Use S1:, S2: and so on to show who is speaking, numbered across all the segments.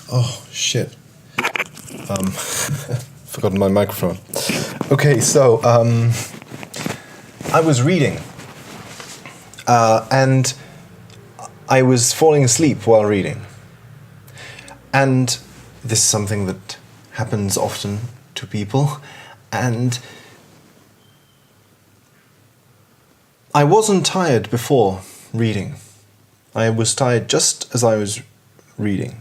S1: Oh, shit. Forgotten my microphone. Okay, so, I was reading, and I was falling asleep while reading. And this is something that happens often to people, and I wasn't tired before reading. I was tired just as I was reading.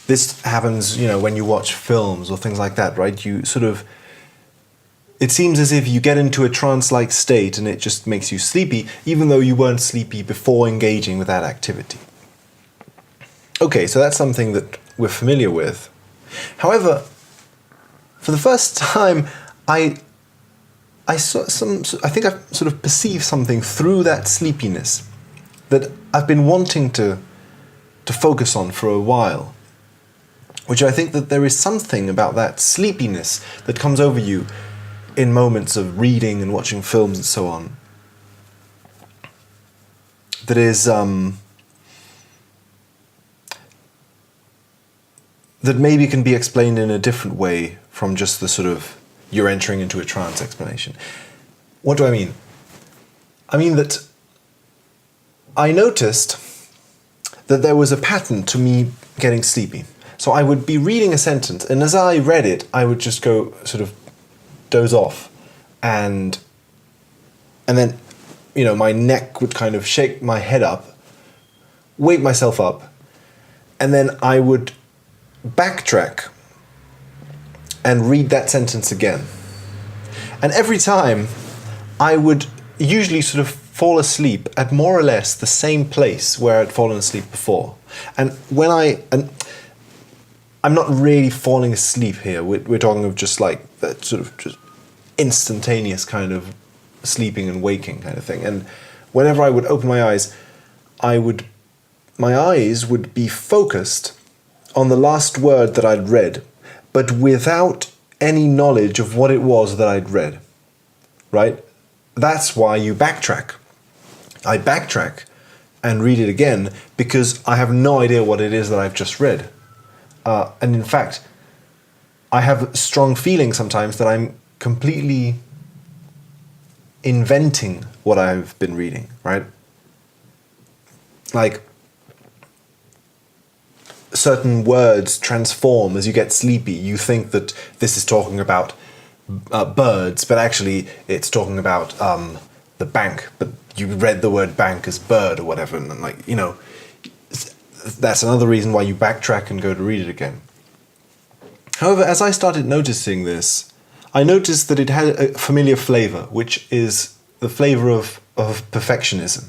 S1: This happens, when you watch films or things like that, right? It seems as if you get into a trance-like state and it just makes you sleepy, even though you weren't sleepy before engaging with that activity. Okay, so that's something that we're familiar with. However, for the first time, I think I've sort of perceived something through that sleepiness that I've been wanting to focus on for a while, which I think that there is something about that sleepiness that comes over you in moments of reading and watching films and so on that is that maybe can be explained in a different way from just the sort of you're entering into a trance explanation. What do I mean? I mean that I noticed that there was a pattern to me getting sleepy. So I would be reading a sentence, and as I read it, I would just go sort of doze off, and then, my neck would kind of shake my head up, wake myself up, and then I would backtrack and read that sentence again. And every time, I would usually sort of fall asleep at more or less the same place where I'd fallen asleep before. And I'm not really falling asleep here. We're talking of just like that sort of just instantaneous kind of sleeping and waking kind of thing. And whenever I would open my eyes, my eyes would be focused on the last word that I'd read, but without any knowledge of what it was that I'd read. Right? That's why you backtrack. I backtrack and read it again because I have no idea what it is that I've just read. And in fact, I have strong feelings sometimes that I'm completely inventing what I've been reading, right? Like, certain words transform as you get sleepy. You think that this is talking about birds, but actually it's talking about the bank, but you read the word bank as bird or whatever, and that's another reason why you backtrack and go to read it again. However, as I started noticing this, I noticed that it had a familiar flavor, which is the flavor of perfectionism.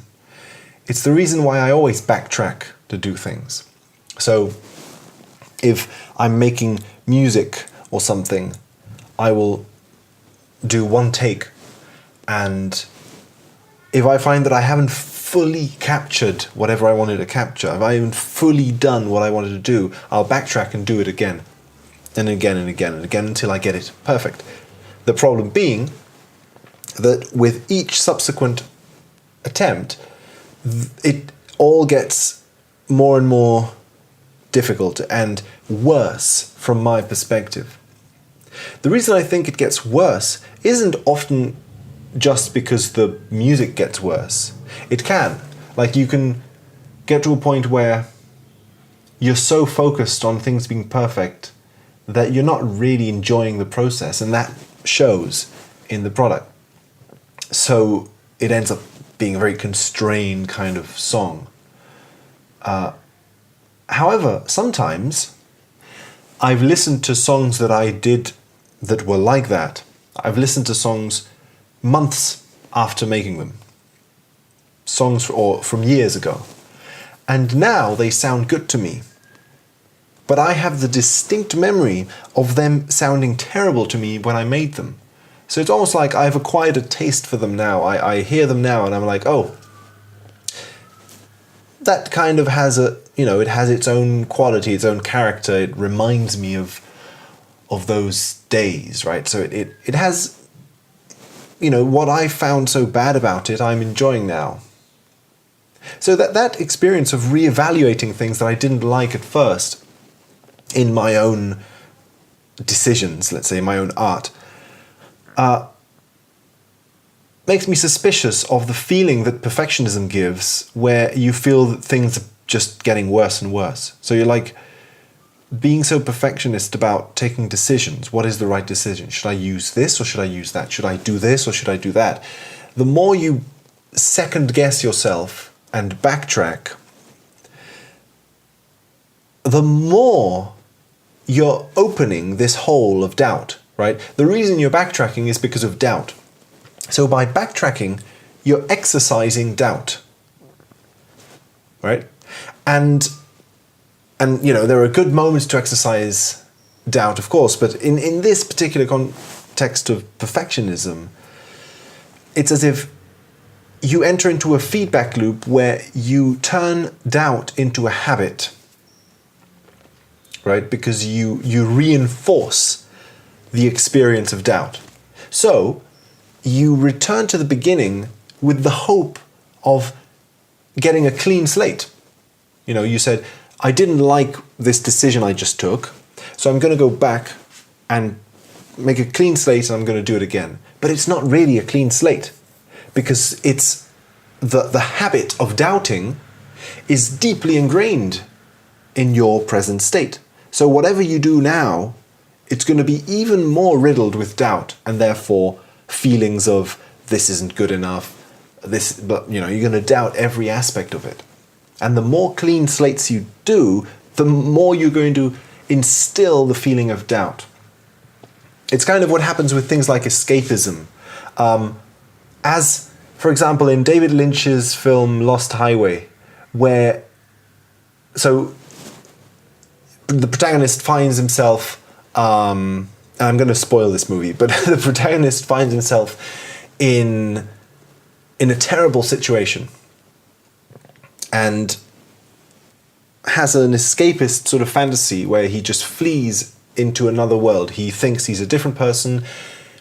S1: It's the reason why I always backtrack to do things. So, if I'm making music or something, I will do one take, and if I find that I haven't fully captured whatever I wanted to capture, if I haven't fully done what I wanted to do, I'll backtrack and do it again, and again and again and again until I get it perfect. The problem being that with each subsequent attempt, it all gets more and more difficult and worse from my perspective. The reason I think it gets worse isn't often just because the music gets worse. It can. Like, you can get to a point where you're so focused on things being perfect that you're not really enjoying the process, and that shows in the product. So it ends up being a very constrained kind of song. However, sometimes I've listened to songs that I did that were like that. I've listened to songs months after making them. Songs from years ago. And now they sound good to me. But I have the distinct memory of them sounding terrible to me when I made them. So it's almost like I've acquired a taste for them now. I hear them now and I'm like, oh, that kind of has it has its own quality, its own character. It reminds me of those days, right? So it has, what I found so bad about it, I'm enjoying now. So that experience of reevaluating things that I didn't like at first in my own decisions, let's say, my own art, makes me suspicious of the feeling that perfectionism gives, where you feel that things are just getting worse and worse. So you're like being so perfectionist about taking decisions. What is the right decision? Should I use this or should I use that? Should I do this or should I do that? The more you second guess yourself and backtrack, the more you're opening this hole of doubt, right? The reason you're backtracking is because of doubt. So by backtracking, you're exercising doubt, right? And you know, there are good moments to exercise doubt, of course, but in this particular context of perfectionism, it's as if you enter into a feedback loop where you turn doubt into a habit, right? Because you reinforce the experience of doubt. So you return to the beginning with the hope of getting a clean slate. You know, you said, I didn't like this decision I just took, so I'm going to go back and make a clean slate and I'm going to do it again. But it's not really a clean slate, because it's the habit of doubting is deeply ingrained in your present state. So whatever you do now, it's going to be even more riddled with doubt, and therefore feelings of this isn't good enough, but you know, you're going to doubt every aspect of it. And the more clean slates you do, the more you're going to instill the feeling of doubt. It's kind of what happens with things like escapism. As, for example, in David Lynch's film Lost Highway, where, so the protagonist finds himself, and I'm going to spoil this movie, but the protagonist finds himself in a terrible situation and has an escapist sort of fantasy where he just flees into another world. He thinks he's a different person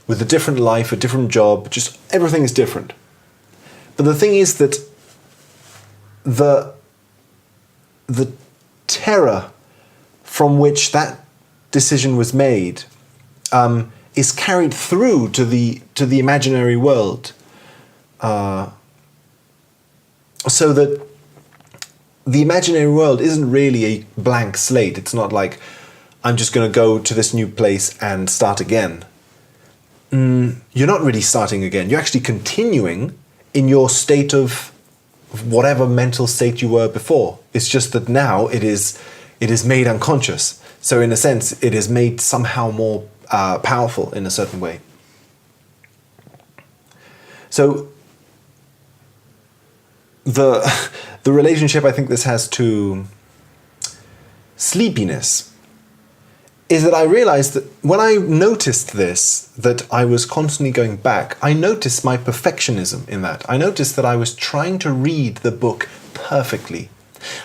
S1: with a different life, a different job, just everything is different. But the thing is that the terror from which that decision was made is carried through to the imaginary world, so that the imaginary world isn't really a blank slate. It's not like I'm just going to go to this new place and start again. You're not really starting again. You're actually continuing in your state of whatever mental state you were before. It's just that now it is made unconscious. So in a sense, it is made somehow more powerful in a certain way. So the relationship I think this has to sleepiness is that I realized that when I noticed this, that I was constantly going back, I noticed my perfectionism in that. I noticed that I was trying to read the book perfectly.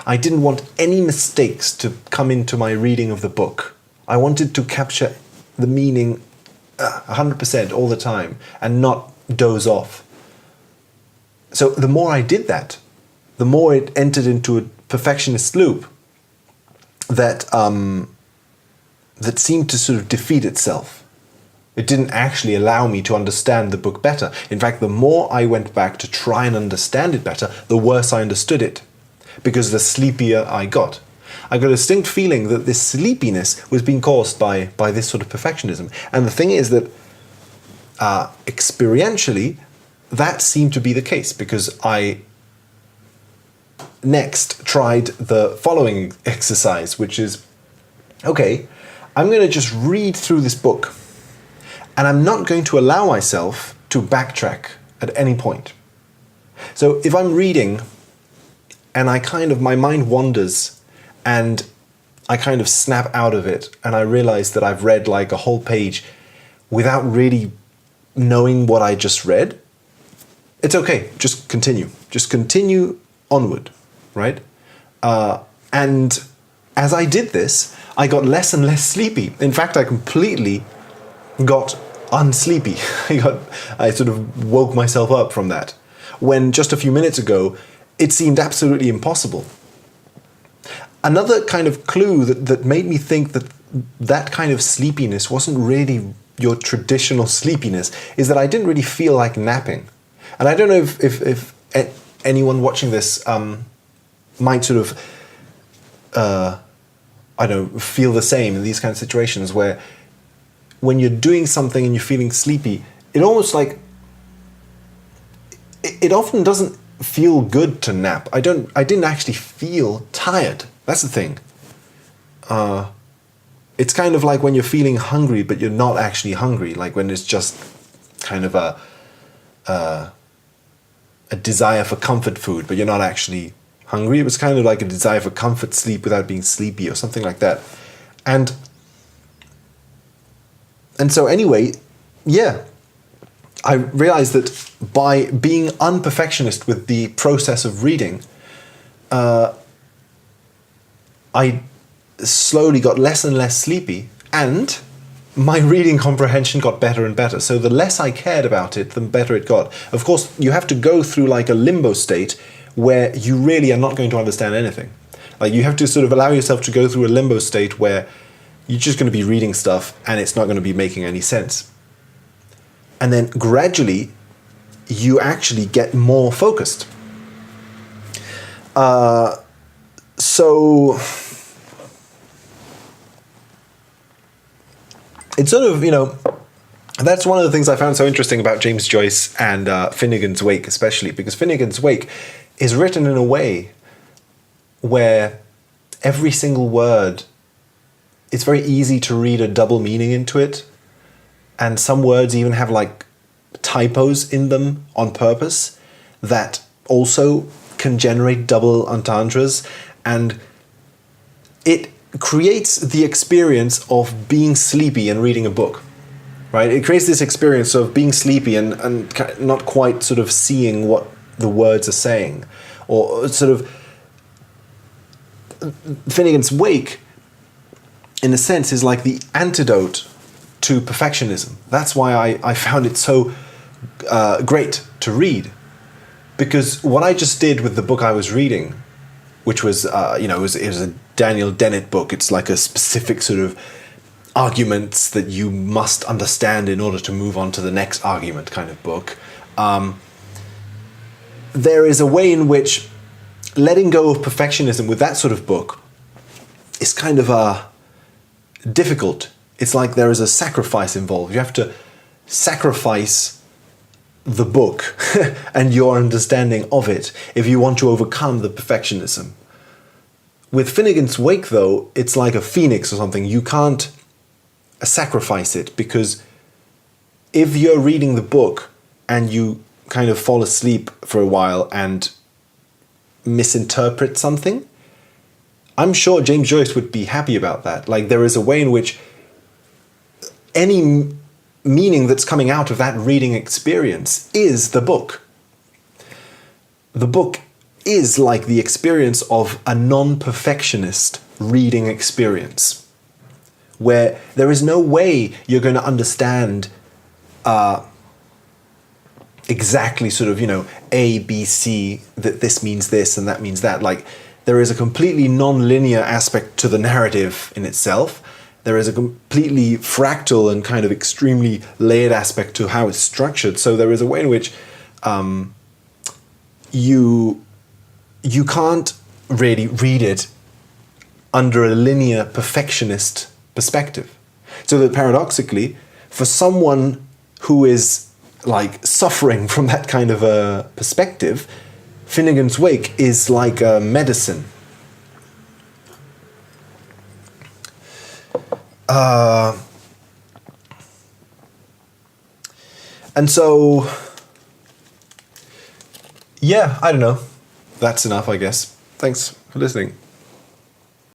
S1: I didn't want any mistakes to come into my reading of the book. I wanted to capture the meaning 100% all the time and not doze off. So the more I did that, the more it entered into a perfectionist loop that seemed to sort of defeat itself. It didn't actually allow me to understand the book better. In fact, the more I went back to try and understand it better, the worse I understood it, because the sleepier I got. I got a distinct feeling that this sleepiness was being caused by this sort of perfectionism. And the thing is that experientially, that seemed to be the case, because I next tried the following exercise, which is, okay, I'm going to just read through this book, and I'm not going to allow myself to backtrack at any point. So if I'm reading and my mind wanders and I kind of snap out of it and I realize that I've read like a whole page without really knowing what I just read, it's okay, just continue onward, right? And as I did this, I got less and less sleepy. In fact, I completely got unsleepy. I sort of woke myself up from that. When just a few minutes ago, it seemed absolutely impossible. Another kind of clue that made me think that kind of sleepiness wasn't really your traditional sleepiness is that I didn't really feel like napping. And I don't know if anyone watching this might sort of, I don't know, feel the same in these kind of situations where when you're doing something and you're feeling sleepy, it almost like, it often doesn't feel good to nap. I didn't actually feel tired. That's the thing. It's kind of like when you're feeling hungry, but you're not actually hungry. Like when it's just kind of a desire for comfort food, but you're not actually hungry. It was kind of like a desire for comfort sleep without being sleepy or something like that. And so anyway, yeah, I realized that by being unperfectionist with the process of reading, I slowly got less and less sleepy, and my reading comprehension got better and better. So the less I cared about it, the better it got. Of course, you have to go through like a limbo state where you really are not going to understand anything. Like you have to sort of allow yourself to go through a limbo state where you're just going to be reading stuff and it's not going to be making any sense. And then gradually, you actually get more focused. So it's sort of, that's one of the things I found so interesting about James Joyce and Finnegan's Wake especially, because Finnegan's Wake is written in a way where every single word, it's very easy to read a double meaning into it. And some words even have like typos in them on purpose that also can generate double entendres. And it creates the experience of being sleepy and reading a book, right? It creates this experience of being sleepy and not quite sort of seeing what the words are saying. Or sort of Finnegan's Wake, in a sense, is like the antidote to perfectionism. That's why I found it so great to read. Because what I just did with the book I was reading, which was, it was a Daniel Dennett book. It's like a specific sort of arguments that you must understand in order to move on to the next argument kind of book. There is a way in which letting go of perfectionism with that sort of book is kind of difficult. It's like there is a sacrifice involved. You have to sacrifice the book and your understanding of it if you want to overcome the perfectionism. With Finnegan's Wake, though, it's like a phoenix or something. You can't sacrifice it, because if you're reading the book and you kind of fall asleep for a while and misinterpret something, I'm sure James Joyce would be happy about that. Like, there is a way in which any meaning that's coming out of that reading experience is the book. The book is like the experience of a non-perfectionist reading experience, where there is no way you're going to understand exactly sort of, A, B, C, that this means this and that means that. Like, there is a completely non-linear aspect to the narrative in itself. There is a completely fractal and kind of extremely layered aspect to how it's structured. So there is a way in which you can't really read it under a linear perfectionist perspective. So that paradoxically, for someone who is like suffering from that kind of a perspective, Finnegan's Wake is like a medicine. And so, yeah, I don't know. That's enough, I guess. Thanks for listening.